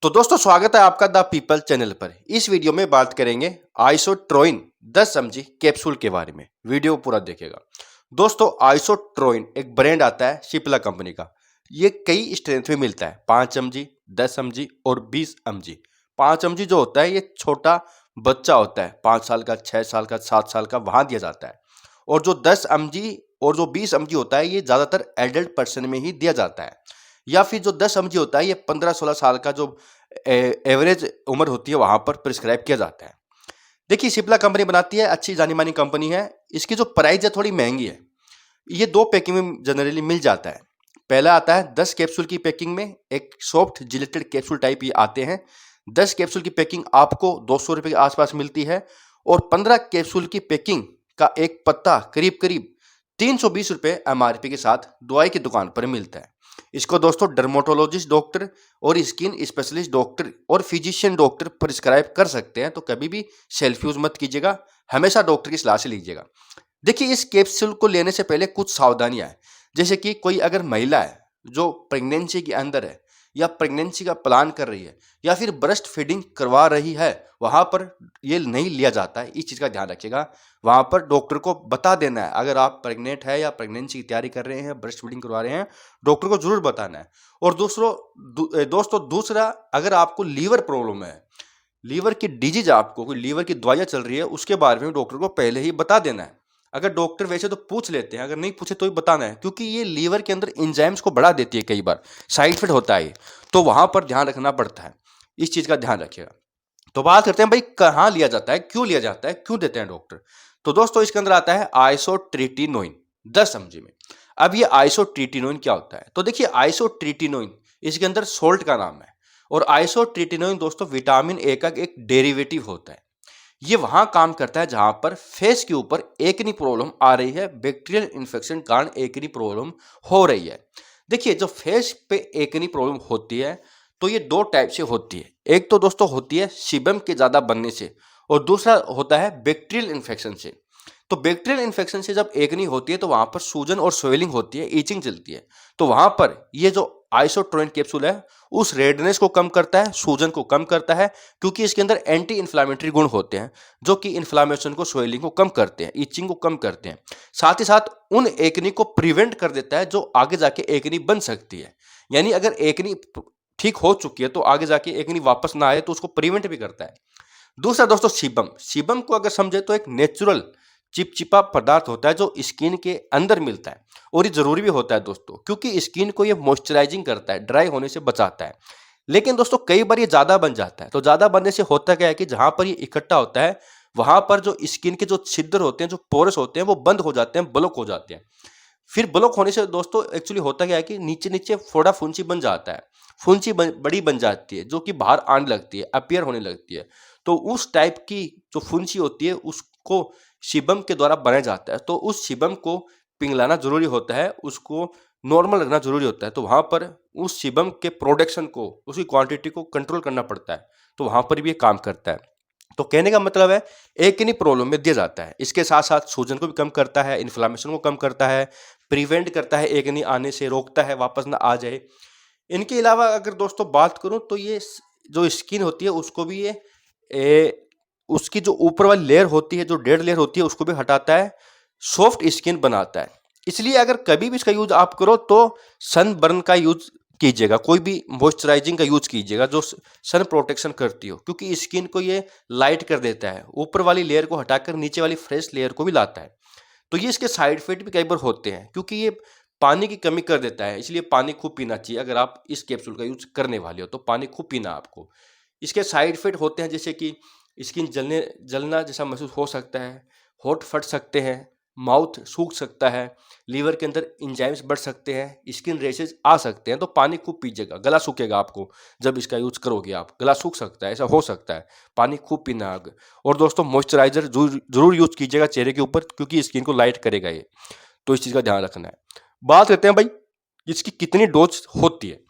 तो दोस्तों स्वागत है आपका द पीपल चैनल पर। इस वीडियो में बात करेंगे आइसोट्रोइन 10 mg कैप्सूल के बारे में। वीडियो पूरा देखेगा। दोस्तों आइसोट्रोइन एक ब्रांड आता है सिप्ला कंपनी का। ये कई स्ट्रेंथ में मिलता है, 5 mg, 10 mg और 20 mg। 5 mg जो होता है ये छोटा बच्चा होता है, 5 साल का, 6 साल का, 7 साल का, वहां दिया जाता है। और जो 10 mg और जो 20 mg होता है ये ज्यादातर एडल्ट पर्सन में ही दिया जाता है। या फिर जो 10 mg होता है ये 15-16 साल का जो एवरेज उम्र होती है वहां पर प्रिस्क्राइब किया जाता है। देखिए सिप्ला कंपनी बनाती है, अच्छी जानी मानी कंपनी है। इसकी जो प्राइस है थोड़ी महंगी है। ये दो पैकिंग में जनरली मिल जाता है। पहला आता है 10 कैप्सूल की पैकिंग में, एक सॉफ्ट जिलेटेड कैप्सूल टाइप ये आते हैं। 10 कैप्सूल की पैकिंग आपको 200 रुपये के आसपास मिलती है। और 15 कैप्सूल की पैकिंग का एक पत्ता करीब करीब 320 रुपये MRP के साथ दवाई की दुकान पर मिलता है। इसको दोस्तों डर्मेटोलॉजिस्ट डॉक्टर और स्किन स्पेशलिस्ट डॉक्टर और फिजिशियन डॉक्टर प्रिस्क्राइब कर सकते हैं। तो कभी भी सेल्फ यूज मत कीजिएगा, हमेशा डॉक्टर की सलाह से लीजिएगा। देखिए इस कैप्सूल को लेने से पहले कुछ सावधानियां हैं। जैसे कि कोई अगर महिला है जो प्रेगनेंसी के अंदर है या प्रेगनेंसी का प्लान कर रही है या फिर ब्रेस्ट फीडिंग करवा रही है, वहां पर ये नहीं लिया जाता है। इस चीज का ध्यान रखिएगा। वहां पर डॉक्टर को बता देना है, अगर आप प्रेग्नेंट है या प्रेगनेंसी की तैयारी कर रहे हैं, ब्रेस्ट फीडिंग करवा रहे हैं, डॉक्टर को जरूर बताना है। और दोस्तों दूसरा, अगर आपको लीवर प्रॉब्लम है, लीवर की डिजीज, आपको कोई लीवर की दवाइयां चल रही है, उसके बारे में डॉक्टर को पहले ही बता देना है। अगर डॉक्टर वैसे तो पूछ लेते हैं, अगर नहीं पूछे तो भी बताना है, क्योंकि ये लीवर के अंदर एंजाइम्स को बढ़ा देती है, कई बार साइड इफेक्ट होता है। तो वहां पर ध्यान रखना पड़ता है। इस चीज का ध्यान रखिएगा। तो बात करते हैं भाई कहाँ लिया जाता है, क्यों लिया जाता है, क्यों देते हैं डॉक्टर। तो दोस्तों इसके अंदर आता है आइसोट्रिटिनोइन 10 mg में। अब ये आइसोट्रिटिनोइन क्या होता है, तो देखिए आइसोट्रिटिनोइन इसके अंदर सोल्ट का नाम है। और आइसोट्रिटिनोइन दोस्तों विटामिन ए का एक डेरिवेटिव होता है। ये वहां काम करता है जहां पर फेस के ऊपर एकनी प्रॉब्लम आ रही है, बैक्टीरियल इन्फेक्शन कारण एकनी प्रॉब्लम हो रही है। देखिए जो फेस पे एकनी प्रॉब्लम होती है तो ये दो टाइप से होती है। एक तो दोस्तों होती है सीबम के ज्यादा बनने से, और दूसरा होता है बैक्टीरियल इन्फेक्शन से। तो बैक्टीरियल इन्फेक्शन से जब एकनी होती है तो वहां पर सूजन और स्वेलिंग होती है, ईचिंग चलती है। तो वहां पर ये जो आइसोट्रोइन कैप्सूल है उस रेडनेस को कम करता है, सूजन को कम करता है, क्योंकि इसके अंदर एंटी इन्फ्लामेटरी गुण होते हैं जो कि इन्फ्लामेशन को, स्वेलिंग को कम करते हैं, ईचिंग को कम करते हैं। साथ ही साथ उन एकनी को प्रिवेंट कर देता है जो आगे जाके एकनी बन सकती है। यानी अगर एकनी ठीक हो चुकी है तो आगे जाके एकनी वापस ना आए, तो उसको प्रिवेंट भी करता है। दूसरा दोस्तों सीबम। सीबम को अगर समझे तो एक नेचुरल चिपचिपा पदार्थ होता है जो स्किन के अंदर मिलता है। और ये जरूरी भी होता है दोस्तों, क्योंकि स्किन को ये मॉइस्चराइजिंग करता है, ड्राई होने से बचाता है। लेकिन दोस्तों कई बार ये ज्यादा बन जाता है। तो ज्यादा बनने से होता क्या है कि जहां पर ये इकट्ठा होता है वहां पर जो स्किन के जो छिद्र होते हैं, जो पोरस होते हैं, वो बंद हो जाते हैं, ब्लॉक हो जाते हैं। फिर ब्लॉक होने से दोस्तों एक्चुअली होता क्या है कि नीचे नीचे फोड़ा फुंसी बन जाता है, फुंसी बड़ी बन जाती है जो कि बाहर आने लगती है, अपीयर होने लगती है। तो उस टाइप की जो फुंसी होती है उसको शिबम के द्वारा बनाया जाता है। तो उस शिबम को पिघलाना जरूरी होता है, उसको नॉर्मल रखना जरूरी होता है। तो वहां पर उस शिबम के प्रोडक्शन को, उसकी क्वांटिटी को कंट्रोल करना पड़ता है। तो वहां पर भी ये काम करता है। तो कहने का मतलब है एक ही नहीं प्रॉब्लम में दिया जाता है। इसके साथ साथ सूजन को भी कम करता है, इन्फ्लामेशन को कम करता है, प्रिवेंट करता है एक नहीं आने से, रोकता है वापस ना आ जाए। इनके अलावा अगर दोस्तों बात करूं तो ये जो स्किन होती है उसको भी ये उसकी जो ऊपर वाली लेयर होती है, जो डेड लेयर होती है, उसको भी हटाता है, सॉफ्ट स्किन बनाता है। इसलिए अगर कभी भी इसका यूज आप करो तो सनबर्न का यूज कीजिएगा, कोई भी मॉइस्चराइजिंग का यूज कीजिएगा जो सन प्रोटेक्शन करती हो, क्योंकि स्किन को ये लाइट कर देता है, ऊपर वाली लेयर को हटाकर नीचे वाली फ्रेश लेयर को भी लाता है। तो ये इसके साइड इफेक्ट भी कई बार होते हैं, क्योंकि ये पानी की कमी कर देता है। इसलिए पानी खूब पीना चाहिए। अगर आप इस कैप्सूल का यूज करने वाले हो तो पानी खूब पीना आपको। इसके साइड इफेक्ट होते हैं जैसे कि स्किन जलना जैसा महसूस हो सकता है, होंठ फट सकते हैं, माउथ सूख सकता है, लीवर के अंदर इंजाइम्स बढ़ सकते हैं, स्किन रेशेज आ सकते हैं। तो पानी खूब पीजिएगा, गला सूखेगा आपको जब इसका यूज करोगे, आप गला सूख सकता है, ऐसा हो सकता है। पानी खूब पीना आगे। और दोस्तों मॉइस्चराइजर जरूर यूज कीजिएगा चेहरे के ऊपर, क्योंकि स्किन को लाइट करेगा ये। तो इस चीज का ध्यान रखना है। बात करते हैं भाई इसकी कितनी डोज होती है।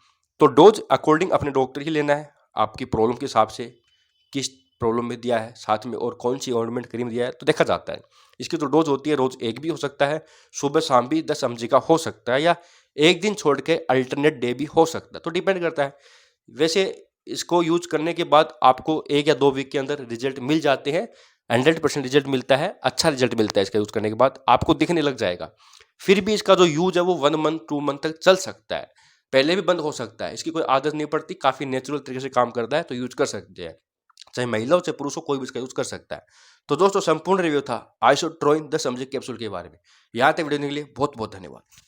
तो डोज अकॉर्डिंग अपने डॉक्टर ही लेना है, आपकी प्रॉब्लम के हिसाब से, किस प्रॉब्लम में दिया है, साथ में और कौन सी ऑर्नामेंट क्रीम दिया है, तो देखा जाता है। इसकी जो डोज होती है रोज एक भी हो सकता है, सुबह शाम भी 10 mg का हो सकता है, या एक दिन छोड़ के अल्टरनेट डे भी हो सकता है। तो डिपेंड करता है। वैसे इसको यूज करने के बाद आपको 1 या 2 वीक के अंदर रिजल्ट मिल जाते हैं। 100% रिजल्ट मिलता है, अच्छा रिजल्ट मिलता है इसका यूज करने के बाद, आपको दिखने लग जाएगा। फिर भी इसका जो यूज है वो 1 मंथ 2 मंथ तक चल सकता है, पहले भी बंद हो सकता है, इसकी कोई आदत नहीं पड़ती, काफी नेचुरल तरीके से काम करता है, तो यूज कर सकते हैं। चाहे महिला हो चाहे पुरुष हो, कोई भी इसका यूज कर सकता है। तो दोस्तों संपूर्ण रिव्यू था आइसोट्रोइन 10 mg कैप्सूल के बारे में। यहाँ तक वीडियो देखने के लिए बहुत बहुत धन्यवाद।